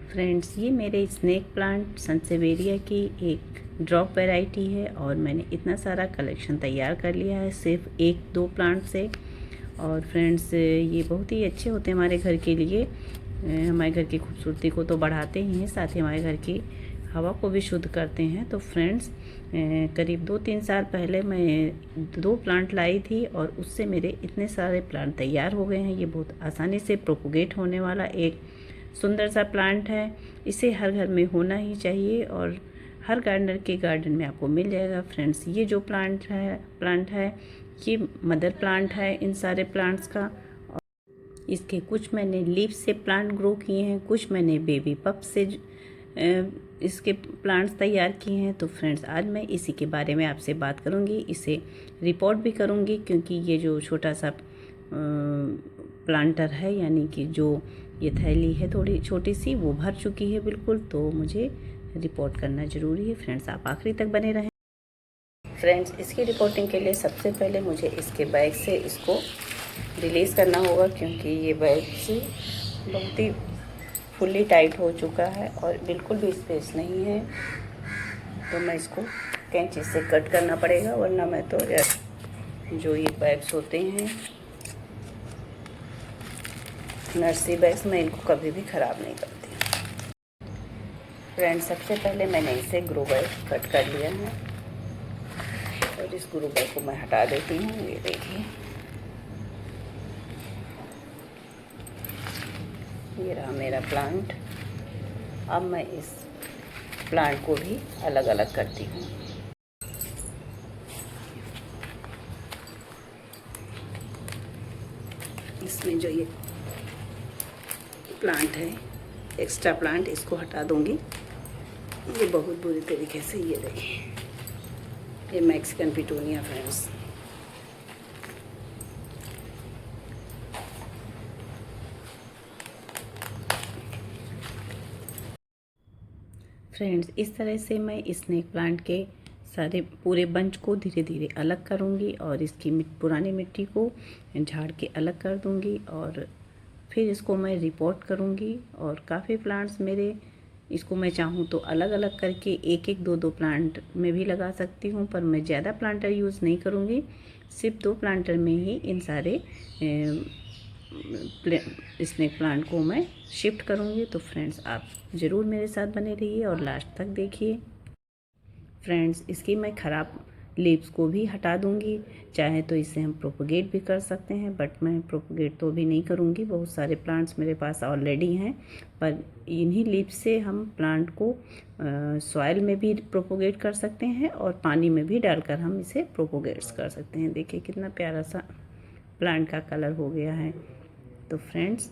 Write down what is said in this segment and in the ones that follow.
Friends, ये मेरे snake plant सनसेवेरिया की एक ड्रॉप वैरायटी है और मैंने इतना सारा कलेक्शन तैयार कर लिया है सिर्फ एक दो प्लांट से। और फ्रेंड्स, ये बहुत ही अच्छे होते हैं हमारे घर के लिए। हमारे घर की खूबसूरती को तो बढ़ाते ही हैं, साथ ही हमारे घर की हवा को भी शुद्ध करते हैं। तो फ्रेंड्स, करीब 2-3 साल पहले मैं 2 प्लांट लाई थी और उससे मेरे इतने सारे प्लांट तैयार हो गए हैं। ये बहुत आसानी से प्रोपोगेट होने वाला एक सुंदर सा प्लांट है। इसे हर घर में होना ही चाहिए और हर गार्डनर के गार्डन में आपको मिल जाएगा। फ्रेंड्स, ये जो प्लांट है ये मदर प्लांट है इन सारे प्लांट्स का। और इसके कुछ मैंने लीफ से प्लांट ग्रो किए हैं, कुछ मैंने बेबी पप से इसके प्लांट्स तैयार किए हैं। तो फ्रेंड्स, आज मैं इसी के बारे में आपसे बात करूंगी, इसे रिपोर्ट भी करूंगी, क्योंकि ये जो छोटा सा प्लांटर है, यानी कि जो ये थैली है थोड़ी छोटी सी, वो भर चुकी है बिल्कुल। तो मुझे रिपोर्ट करना ज़रूरी है। फ्रेंड्स, आप आखिरी तक बने रहें। फ्रेंड्स, इसकी रिपोर्टिंग के लिए सबसे पहले मुझे इसके बैग से इसको रिलीज़ करना होगा, क्योंकि ये बैग से बहुत ही फुल्ली टाइट हो चुका है और बिल्कुल भी स्पेस नहीं है। तो मैं इसको कैंची से कट करना पड़ेगा, वरना मैं तो जो ये बैग्स होते हैं नर्सरी बैग्स, मैं इनको कभी भी ख़राब नहीं करती। फ्रेंड्स, सबसे पहले मैंने इसे ग्रो बैग कट कर लिया है और इस ग्रो बैग को मैं हटा देती हूँ। ये देखिए, ये रहा मेरा प्लांट। अब मैं इस प्लांट को भी अलग अलग करती हूँ। इसमें जो ये प्लांट है, एक्स्ट्रा प्लांट, इसको हटा दूंगी। ये बहुत बुरी तरीके से, ये देखिए, ये मैक्सिकन पिटूनिया फ्रेंड्स। फ्रेंड्स, इस तरह से मैं स्नेक प्लांट के सारे पूरे बंच को धीरे धीरे अलग करूंगी और इसकी पुरानी मिट्टी को झाड़ के अलग कर दूंगी और फिर इसको मैं रिपोर्ट करूंगी। और काफ़ी प्लांट्स मेरे, इसको मैं चाहूँ तो अलग अलग करके एक एक दो दो प्लांट में भी लगा सकती हूँ, पर मैं ज़्यादा प्लांटर यूज़ नहीं करूँगी। सिर्फ 2 प्लांटर में ही इन सारे स्नेक प्लांट को मैं शिफ्ट करूँगी। तो फ्रेंड्स, आप ज़रूर मेरे साथ बने रहिए और लास्ट तक देखिए। फ्रेंड्स, इसकी मैं ख़राब लीव्स को भी हटा दूंगी। चाहे तो इसे हम प्रोपोगेट भी कर सकते हैं, बट मैं प्रोपोगेट तो भी नहीं करूंगी। बहुत सारे प्लांट्स मेरे पास ऑलरेडी हैं, पर इन्हीं लीव्स से हम प्लांट को सॉइल में भी प्रोपोगेट कर सकते हैं और पानी में भी डालकर हम इसे प्रोपोगेट्स कर सकते हैं। देखिए कितना प्यारा सा प्लांट का कलर हो गया है। तो फ्रेंड्स,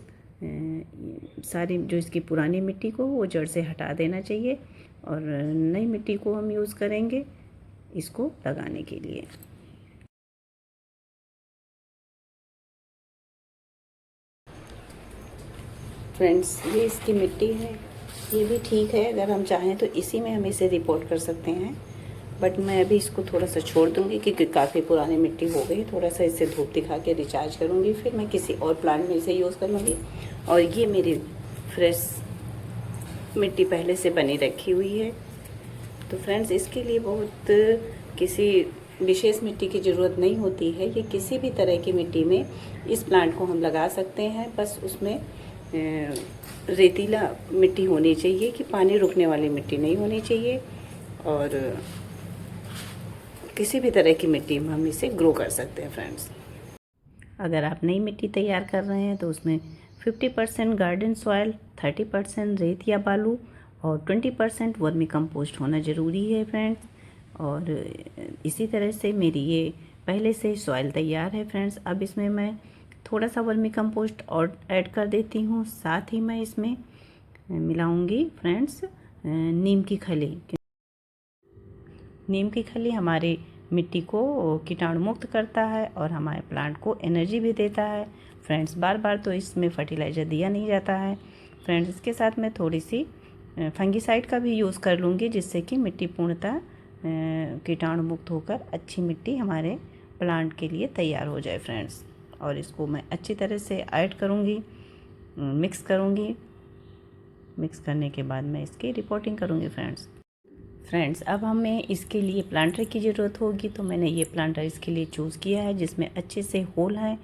सारी जो इसकी पुरानी मिट्टी को वो जड़ से हटा देना चाहिए और नई मिट्टी को हम यूज़ करेंगे इसको लगाने के लिए। फ्रेंड्स, ये इसकी मिट्टी है, ये भी ठीक है। अगर हम चाहें तो इसी में हम इसे रिपोर्ट कर सकते हैं, बट मैं अभी इसको थोड़ा सा छोड़ दूंगी क्योंकि काफ़ी पुरानी मिट्टी हो गई। थोड़ा सा इसे धूप दिखा के रिचार्ज करूंगी, फिर मैं किसी और प्लांट में इसे यूज़ कर लूँगी। और ये मेरी फ्रेश मिट्टी पहले से बनी रखी हुई है। तो फ्रेंड्स, इसके लिए बहुत किसी विशेष मिट्टी की ज़रूरत नहीं होती है। ये किसी भी तरह की मिट्टी में इस प्लांट को हम लगा सकते हैं, बस उसमें रेतीला मिट्टी होनी चाहिए, कि पानी रुकने वाली मिट्टी नहीं होनी चाहिए। और किसी भी तरह की मिट्टी में हम इसे ग्रो कर सकते हैं। फ्रेंड्स, अगर आप नई मिट्टी तैयार कर रहे हैं तो उसमें 50% गार्डन सॉइल, 30% रेत या बालू और 20% वर्मी कंपोस्ट होना ज़रूरी है। फ्रेंड्स, और इसी तरह से मेरी ये पहले से सॉइल तैयार है। फ्रेंड्स, अब इसमें मैं थोड़ा सा वर्मी कंपोस्ट और ऐड कर देती हूँ। साथ ही मैं इसमें मिलाऊंगी फ्रेंड्स नीम की खली। नीम की खली हमारी मिट्टी को कीटाणु मुक्त करता है और हमारे प्लांट को एनर्जी भी देता है। फ्रेंड्स, बार बार तो इसमें फर्टिलाइज़र दिया नहीं जाता है। फ्रेंड्स, इसके साथ मैं थोड़ी सी फंगीसाइड का भी यूज़ कर लूँगी, जिससे कि मिट्टी पूर्णतः कीटाणु मुक्त होकर अच्छी मिट्टी हमारे प्लांट के लिए तैयार हो जाए। फ्रेंड्स, और इसको मैं अच्छी तरह से ऐड करूँगी, मिक्स करूँगी। मिक्स करने के बाद मैं इसकी रिपोर्टिंग करूँगी फ्रेंड्स अब हमें इसके लिए प्लांटर की ज़रूरत होगी। तो मैंने ये प्लांटर इसके लिए चूज़ किया है जिसमें अच्छे से होल हैं,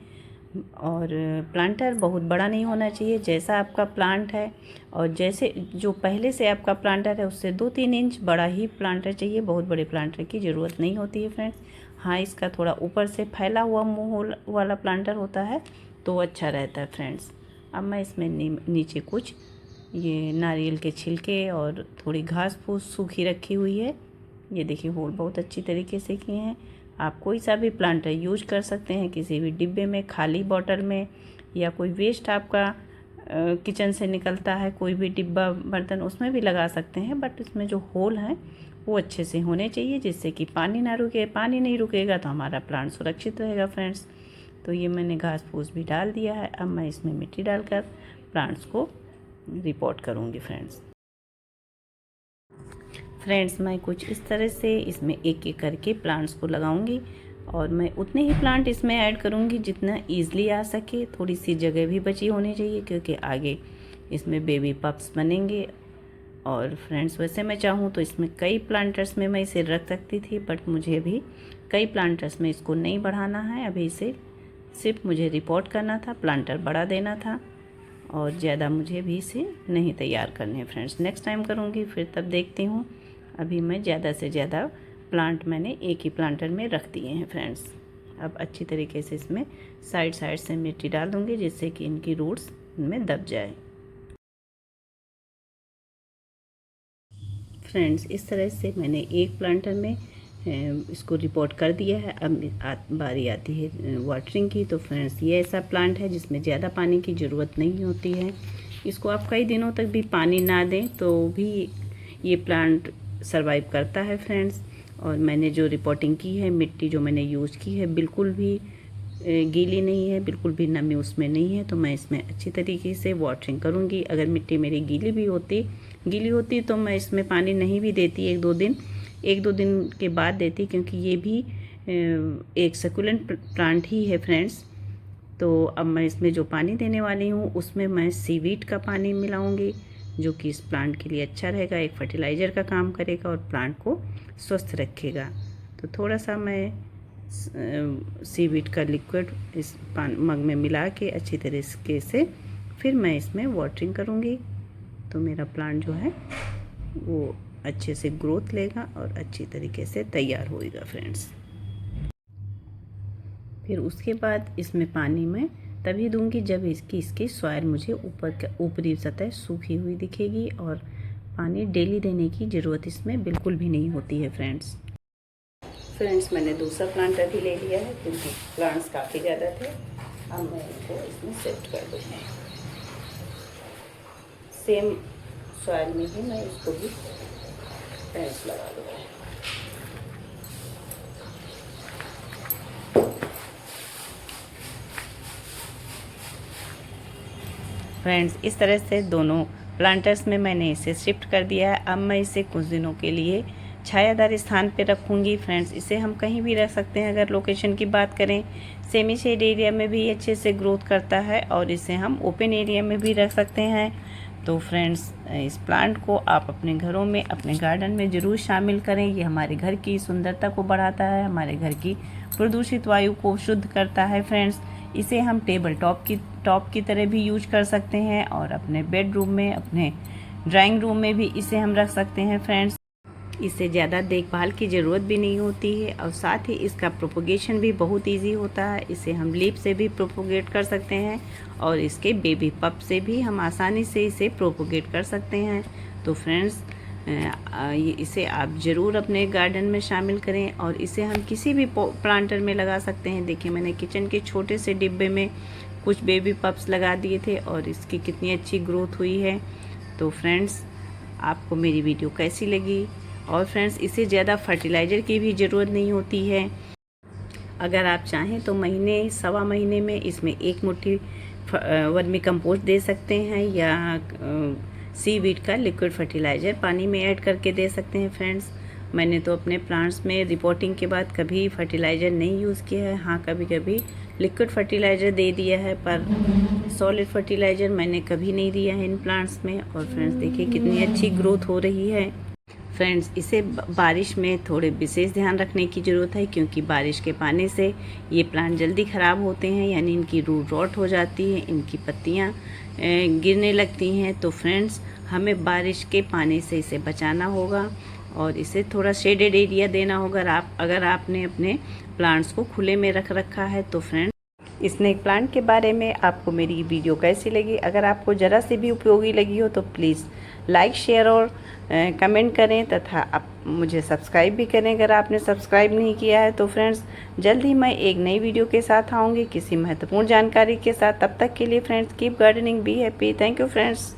और प्लांटर बहुत बड़ा नहीं होना चाहिए, जैसा आपका प्लांट है और जैसे जो पहले से आपका प्लांटर है उससे 2-3 इंच बड़ा ही प्लांटर चाहिए। बहुत बड़े प्लांटर की ज़रूरत नहीं होती है फ्रेंड्स। हाँ, इसका थोड़ा ऊपर से फैला हुआ मुँह वाला प्लांटर होता है तो अच्छा रहता है फ्रेंड्स। अब मैं इसमें नीचे कुछ ये नारियल के छिलके और थोड़ी घास फूस सूखी रखी हुई है। ये देखिए होल बहुत अच्छी तरीके से किए हैं। आप कोई सा भी प्लांटर यूज कर सकते हैं, किसी भी डिब्बे में, खाली बॉटल में, या कोई वेस्ट आपका किचन से निकलता है कोई भी डिब्बा बर्तन उसमें भी लगा सकते हैं। बट इसमें जो होल हैं वो अच्छे से होने चाहिए जिससे कि पानी ना रुके। पानी नहीं रुकेगा तो हमारा प्लांट सुरक्षित रहेगा फ्रेंड्स। तो ये मैंने घास फूस भी डाल दिया है। अब मैं इसमें मिट्टी डालकर प्लांट्स को रिपोर्ट करूँगी फ्रेंड्स मैं कुछ इस तरह से इसमें एक एक करके प्लांट्स को लगाऊंगी, और मैं उतने ही प्लांट इसमें ऐड करूंगी जितना ईज़िली आ सके। थोड़ी सी जगह भी बची होनी चाहिए क्योंकि आगे इसमें बेबी पप्स बनेंगे। और फ्रेंड्स वैसे मैं चाहूँ तो इसमें कई प्लांटर्स में मैं इसे रख सकती थी, बट मुझे अभी कई प्लांटर्स में इसको नहीं बढ़ाना है। अभी इसे सिर्फ मुझे रिपोर्ट करना था, प्लांटर बढ़ा देना था, और ज़्यादा मुझे भी इसे नहीं तैयार करने हैं फ्रेंड्स। नेक्स्ट टाइम करूँगी फिर तब देखती हूँ। अभी मैं ज़्यादा से ज़्यादा प्लांट मैंने एक ही प्लांटर में रख दिए हैं फ्रेंड्स। अब अच्छी तरीके से इसमें साइड से मिट्टी डाल दूँगी जिससे कि इनकी रूट्स इनमें दब जाए। फ्रेंड्स इस तरह से मैंने एक प्लांटर में इसको रिपोर्ट कर दिया है। अब बारी आती है वाटरिंग की। तो फ्रेंड्स ये ऐसा प्लांट है जिसमें ज़्यादा पानी की ज़रूरत नहीं होती है। इसको आप कई दिनों तक भी पानी ना दें तो भी ये प्लांट सरवाइव करता है फ्रेंड्स। और मैंने जो रिपोर्टिंग की है, मिट्टी जो मैंने यूज़ की है बिल्कुल भी गीली नहीं है, बिल्कुल भी नमी उसमें नहीं है। तो मैं इसमें अच्छी तरीके से वाटरिंग करूँगी। अगर मिट्टी मेरी गीली होती तो मैं इसमें पानी नहीं भी देती, एक दो दिन के बाद देती, क्योंकि ये भी एक सकुलेंट प्लांट ही है फ्रेंड्स। तो अब मैं इसमें जो पानी देने वाली हूँ उसमें मैं सीवीड का पानी मिलाऊंगी जो कि इस प्लांट के लिए अच्छा रहेगा, एक फर्टिलाइज़र का काम करेगा और प्लांट को स्वस्थ रखेगा। तो थोड़ा सा मैं सीवीड का लिक्विड इस मग में मिला के अच्छी तरीके से फिर मैं इसमें वाटरिंग करूँगी। तो मेरा प्लांट जो है वो अच्छे से ग्रोथ लेगा और अच्छी तरीके से तैयार होएगा फ्रेंड्स। फिर उसके बाद इसमें पानी मैं तभी दूंगी जब इसकी सॉइल मुझे ऊपरी सतह सूखी हुई दिखेगी, और पानी डेली देने की ज़रूरत इसमें बिल्कुल भी नहीं होती है फ्रेंड्स मैंने दूसरा प्लांटर भी ले लिया है क्योंकि प्लांट्स काफ़ी ज़्यादा थे। अब मैं इनको इसमें शिफ्ट कर दूँगी। सेम सॉइल में ही मैं इसको भी फ्रेंड्स लगा दूँगी। फ्रेंड्स इस तरह से दोनों प्लांटर्स में मैंने इसे शिफ्ट कर दिया है। अब मैं इसे कुछ दिनों के लिए छायादार स्थान पे रखूँगी फ्रेंड्स। इसे हम कहीं भी रख सकते हैं। अगर लोकेशन की बात करें, सेमी शेड एरिया में भी अच्छे से ग्रोथ करता है और इसे हम ओपन एरिया में भी रख सकते हैं। तो फ्रेंड्स इस प्लांट को आप अपने घरों में, अपने गार्डन में ज़रूर शामिल करें। ये हमारे घर की सुंदरता को बढ़ाता है, हमारे घर की प्रदूषित वायु को शुद्ध करता है फ्रेंड्स। इसे हम टेबल टॉप की तरह भी यूज कर सकते हैं, और अपने बेडरूम में, अपने ड्राइंग रूम में भी इसे हम रख सकते हैं फ्रेंड्स। इसे ज़्यादा देखभाल की ज़रूरत भी नहीं होती है, और साथ ही इसका प्रोपोगेशन भी बहुत इजी होता है। इसे हम लीफ से भी प्रोपोगेट कर सकते हैं, और इसके बेबी पप से भी हम आसानी से इसे प्रोपोगेट कर सकते हैं। तो फ्रेंड्स इसे आप ज़रूर अपने गार्डन में शामिल करें, और इसे हम किसी भी प्लांटर में लगा सकते हैं। देखिए मैंने किचन के छोटे से डिब्बे में कुछ बेबी पप्स लगा दिए थे और इसकी कितनी अच्छी ग्रोथ हुई है। तो फ्रेंड्स आपको मेरी वीडियो कैसी लगी? और फ्रेंड्स इसे ज़्यादा फर्टिलाइज़र की भी ज़रूरत नहीं होती है। अगर आप चाहें तो महीने सवा महीने में इसमें 1 मुट्ठी वर्मी कंपोस्ट दे सकते हैं, या सीवीड का लिक्विड फर्टिलाइज़र पानी में ऐड करके दे सकते हैं फ्रेंड्स। मैंने तो अपने प्लांट्स में रिपोर्टिंग के बाद कभी फर्टिलाइज़र नहीं यूज़ किया है। हाँ, कभी कभी लिक्विड फर्टिलाइज़र दे दिया है, पर सॉलिड फर्टिलाइज़र मैंने कभी नहीं दिया है इन प्लांट्स में। और फ्रेंड्स देखिए कितनी अच्छी ग्रोथ हो रही है। फ्रेंड्स इसे बारिश में थोड़े विशेष ध्यान रखने की ज़रूरत है, क्योंकि बारिश के पानी से ये प्लांट जल्दी ख़राब होते हैं, यानी इनकी रूट रॉट हो जाती है, इनकी पत्तियाँ गिरने लगती हैं। तो फ्रेंड्स हमें बारिश के पानी से इसे बचाना होगा और इसे थोड़ा शेडेड एरिया देना होगा। अगर आपने अपने प्लांट्स को खुले में रख रखा है तो फ्रेंड्स स्नेक प्लांट के बारे में आपको मेरी वीडियो कैसी लगी? अगर आपको ज़रा सी भी उपयोगी लगी हो तो प्लीज़ लाइक, शेयर और कमेंट करें तथा आप मुझे सब्सक्राइब भी करें अगर आपने सब्सक्राइब नहीं किया है। तो फ्रेंड्स जल्द ही मैं एक नई वीडियो के साथ आऊँगी किसी महत्वपूर्ण जानकारी के साथ। तब तक के लिए friends keep gardening, be happy. Thank you friends.